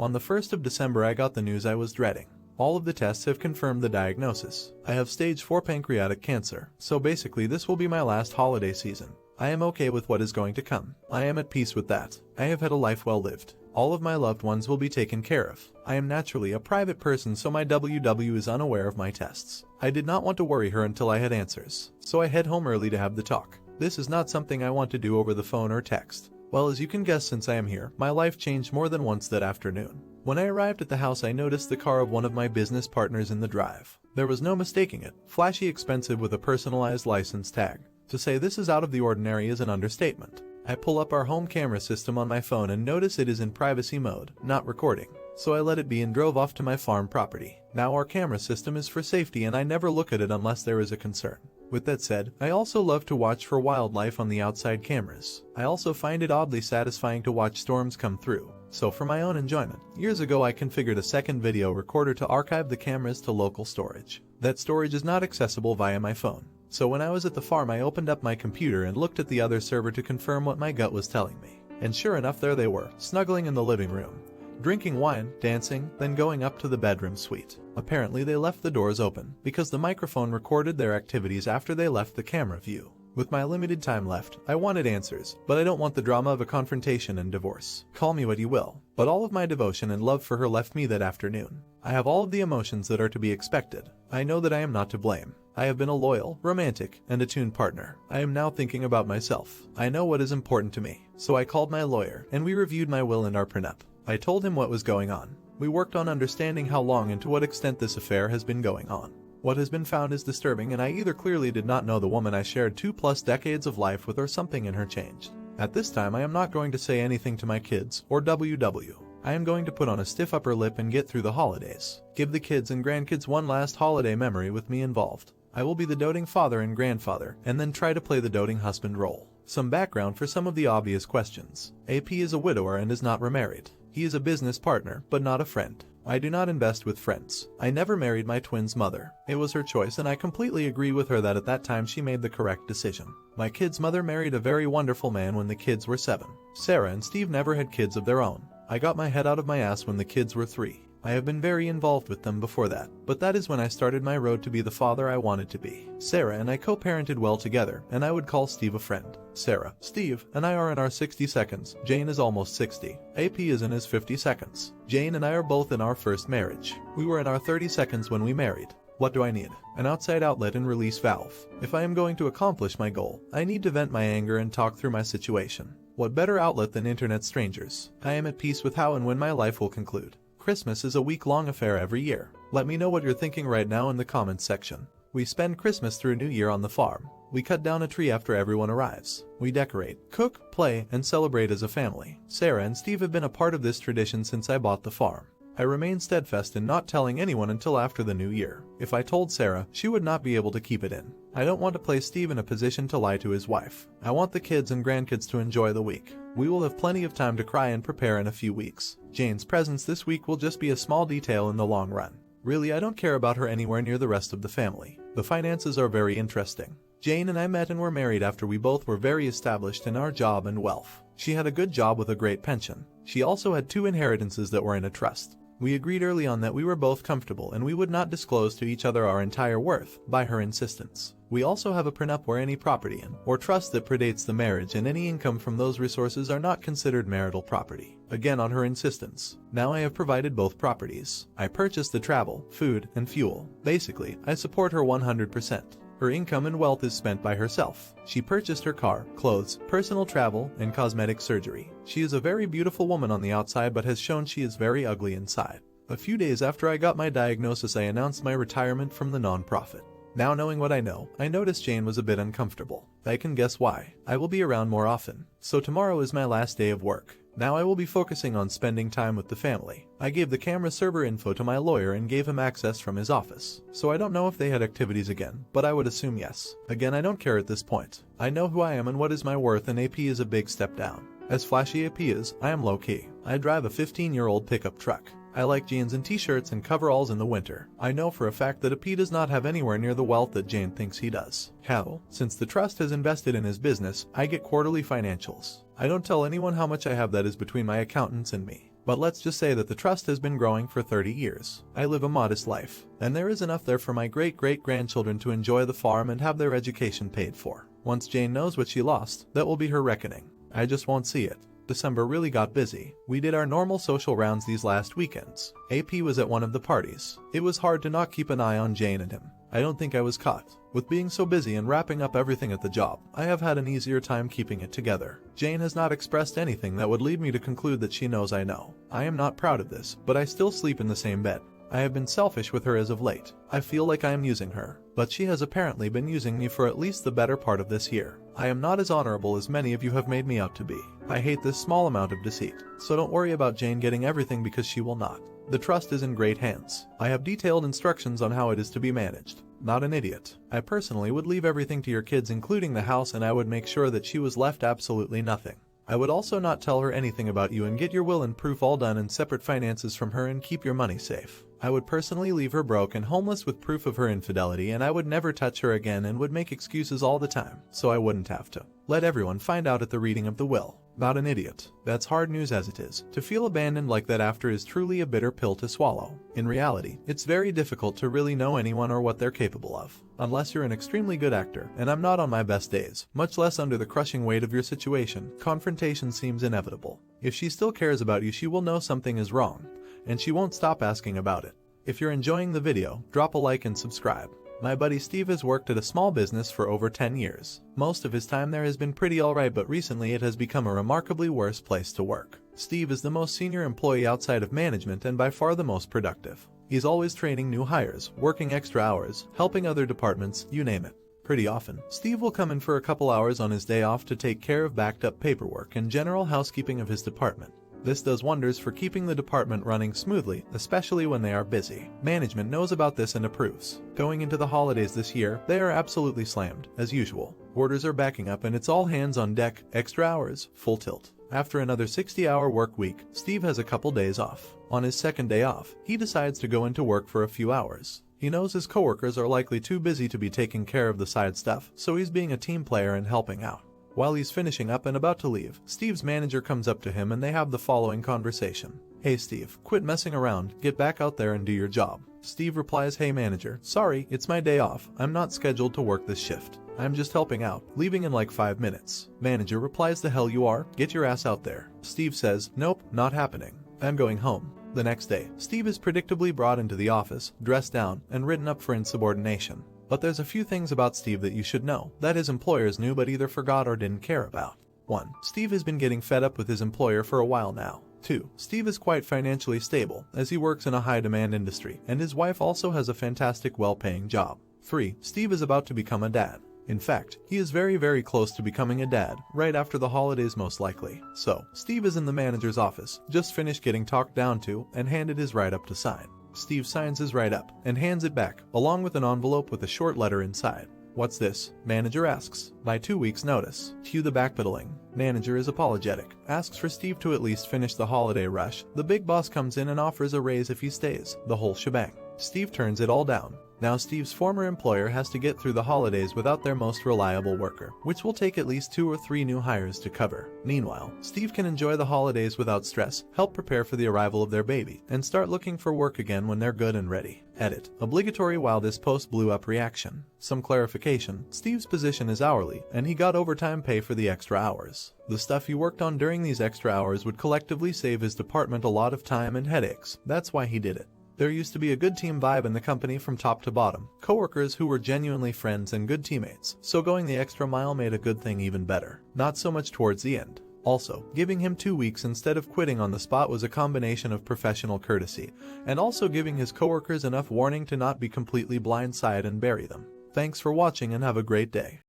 On the 1st of December I got the news I was dreading. All of the tests have confirmed the diagnosis. I have stage 4 pancreatic cancer, so basically this will be my last holiday season. I am okay with what is going to come. I am at peace with that. I have had a life well lived. All of my loved ones will be taken care of. I am naturally a private person, so my WW is unaware of my tests. I did not want to worry her until I had answers, so I head home early to have the talk. This is not something I want to do over the phone or text. Well, as you can guess, since I am here, my life changed more than once that afternoon. When I arrived at the house, I noticed the car of one of my business partners in the drive. There was no mistaking it. Flashy, expensive with a personalized license tag. To say this is out of the ordinary is an understatement. I pull up our home camera system on my phone and notice it is in privacy mode, not recording. So I let it be and drove off to my farm property. Now our camera system is for safety and I never look at it unless there is a concern. With that said, I also love to watch for wildlife on the outside cameras. I also find it oddly satisfying to watch storms come through. So for my own enjoyment, years ago I configured a second video recorder to archive the cameras to local storage. That storage is not accessible via my phone. So when I was at the farm, I opened up my computer and looked at the other server to confirm what my gut was telling me. And sure enough, there they were, snuggling in the living room, drinking wine, dancing, then going up to the bedroom suite. Apparently they left the doors open, because the microphone recorded their activities after they left the camera view. With my limited time left, I wanted answers, but I don't want the drama of a confrontation and divorce. Call me what you will, but all of my devotion and love for her left me that afternoon. I have all of the emotions that are to be expected. I know that I am not to blame. I have been a loyal, romantic, and attuned partner. I am now thinking about myself. I know what is important to me. So I called my lawyer, and we reviewed my will and our prenup. I told him what was going on. We worked on understanding how long and to what extent this affair has been going on. What has been found is disturbing, and I either clearly did not know the woman I shared 2+ decades of life with, or something in her changed. At this time I am not going to say anything to my kids, or WW. I am going to put on a stiff upper lip and get through the holidays. Give the kids and grandkids one last holiday memory with me involved. I will be the doting father and grandfather, and then try to play the doting husband role. Some background for some of the obvious questions. AP is a widower and is not remarried. He is a business partner, but not a friend. I do not invest with friends. I never married my twins' mother. It was her choice, and I completely agree with her that at that time she made the correct decision. My kids' mother married a very wonderful man when the kids were 7. Sarah and Steve never had kids of their own. I got my head out of my ass when the kids were 3. I have been very involved with them before that, but that is when I started my road to be the father I wanted to be. Sarah and I co-parented well together, and I would call Steve a friend. Sarah, Steve, and I are in our 60 seconds. Jane is almost 60. AP is in his 50 seconds. Jane and I are both in our first marriage. We were in our 30 seconds when we married. What do I need? An outside outlet and release valve. If I am going to accomplish my goal, I need to vent my anger and talk through my situation. What better outlet than internet strangers? I am at peace with how and when my life will conclude. Christmas is a week-long affair every year. Let me know what you're thinking right now in the comments section. We spend Christmas through New Year on the farm. We cut down a tree after everyone arrives. We decorate, cook, play, and celebrate as a family. Sarah and Steve have been a part of this tradition since I bought the farm. I remain steadfast in not telling anyone until after the new year. If I told Sarah, she would not be able to keep it in. I don't want to place Steve in a position to lie to his wife. I want the kids and grandkids to enjoy the week. We will have plenty of time to cry and prepare in a few weeks. Jane's presence this week will just be a small detail in the long run. Really, I don't care about her anywhere near the rest of the family. The finances are very interesting. Jane and I met and were married after we both were very established in our job and wealth. She had a good job with a great pension. She also had 2 inheritances that were in a trust. We agreed early on that we were both comfortable and we would not disclose to each other our entire worth, by her insistence. We also have a prenup where any property in or trust that predates the marriage and any income from those resources are not considered marital property. Again, on her insistence. Now I have provided both properties. I purchased the travel, food, and fuel. Basically, I support her 100%. Her income and wealth is spent by herself. She purchased her car, clothes, personal travel, and cosmetic surgery. She is a very beautiful woman on the outside but has shown she is very ugly inside. A few days after I got my diagnosis, I announced my retirement from the non-profit. Now knowing what I know, I noticed Jane was a bit uncomfortable. I can guess why. I will be around more often. So tomorrow is my last day of work. Now I will be focusing on spending time with the family. I gave the camera server info to my lawyer and gave him access from his office. So I don't know if they had activities again, but I would assume yes. Again, I don't care at this point. I know who I am and what is my worth, and AP is a big step down. As flashy AP is, I am low-key. I drive a 15-year-old pickup truck. I like jeans and t-shirts and coveralls in the winter. I know for a fact that AP does not have anywhere near the wealth that Jane thinks he does. How? Since the trust has invested in his business, I get quarterly financials. I don't tell anyone how much I have, that is between my accountants and me. But let's just say that the trust has been growing for 30 years. I live a modest life, and there is enough there for my great-great-grandchildren to enjoy the farm and have their education paid for. Once Jane knows what she lost, that will be her reckoning. I just won't see it. December really got busy. We did our normal social rounds these last weekends. AP was at one of the parties. It was hard to not keep an eye on Jane and him. I don't think I was caught. With being so busy and wrapping up everything at the job, I have had an easier time keeping it together. Jane has not expressed anything that would lead me to conclude that she knows I know. I am not proud of this, but I still sleep in the same bed. I have been selfish with her as of late. I feel like I am using her, but she has apparently been using me for at least the better part of this year. I am not as honorable as many of you have made me out to be. I hate this small amount of deceit, so don't worry about Jane getting everything because she will not. The trust is in great hands. I have detailed instructions on how it is to be managed. Not an idiot. I personally would leave everything to your kids including the house, and I would make sure that she was left absolutely nothing. I would also not tell her anything about you and get your will and proof all done in separate finances from her and keep your money safe. I would personally leave her broke and homeless with proof of her infidelity, and I would never touch her again and would make excuses all the time, so I wouldn't have to. Let everyone find out at the reading of the will. Not an idiot. That's hard news as it is. To feel abandoned like that after is truly a bitter pill to swallow. In reality, it's very difficult to really know anyone or what they're capable of. Unless you're an extremely good actor, and I'm not on my best days, much less under the crushing weight of your situation, confrontation seems inevitable. If she still cares about you, she will know something is wrong, and she won't stop asking about it. If you're enjoying the video, drop a like and subscribe. My buddy Steve has worked at a small business for over 10 years. Most of his time there has been pretty alright, but recently it has become a remarkably worse place to work. Steve is the most senior employee outside of management and by far the most productive. He's always training new hires, working extra hours, helping other departments, you name it. Pretty often, Steve will come in for a couple hours on his day off to take care of backed up paperwork and general housekeeping of his department. This does wonders for keeping the department running smoothly, especially when they are busy. Management knows about this and approves. Going into the holidays this year, they are absolutely slammed, as usual. Orders are backing up and it's all hands on deck, extra hours, full tilt. After another 60-hour work week, Steve has a couple days off. On his second day off, he decides to go into work for a few hours. He knows his coworkers are likely too busy to be taking care of the side stuff, so he's being a team player and helping out. While he's finishing up and about to leave, Steve's manager comes up to him and they have the following conversation. "Hey Steve, quit messing around, get back out there and do your job." Steve replies, "Hey manager, sorry, it's my day off, I'm not scheduled to work this shift. I'm just helping out, leaving in like 5 minutes. Manager replies, "The hell you are, get your ass out there." Steve says, "Nope, not happening. I'm going home." The next day, Steve is predictably brought into the office, dressed down, and written up for insubordination. But there's a few things about Steve that you should know, that his employers knew but either forgot or didn't care about. 1. Steve has been getting fed up with his employer for a while now. 2. Steve is quite financially stable, as he works in a high-demand industry, and his wife also has a fantastic well-paying job. 3. Steve is about to become a dad. In fact, he is very close to becoming a dad, right after the holidays most likely. So, Steve is in the manager's office, just finished getting talked down to, and handed his write-up to sign. Steve signs his write-up and hands it back, along with an envelope with a short letter inside. "What's this?" Manager asks. "By 2 weeks' notice." Cue the backpedaling. Manager is apologetic, asks for Steve to at least finish the holiday rush. The big boss comes in and offers a raise if he stays, the whole shebang. Steve turns it all down. Now Steve's former employer has to get through the holidays without their most reliable worker, which will take at least 2 or 3 new hires to cover. Meanwhile, Steve can enjoy the holidays without stress, help prepare for the arrival of their baby, and start looking for work again when they're good and ready. Edit. Obligatory while this post blew up reaction. Some clarification. Steve's position is hourly, and he got overtime pay for the extra hours. The stuff he worked on during these extra hours would collectively save his department a lot of time and headaches. That's why he did it. There used to be a good team vibe in the company from top to bottom, coworkers who were genuinely friends and good teammates, so going the extra mile made a good thing even better. Not so much towards the end. Also, giving him 2 weeks instead of quitting on the spot was a combination of professional courtesy, and also giving his coworkers enough warning to not be completely blindsided and bury them. Thanks for watching and have a great day.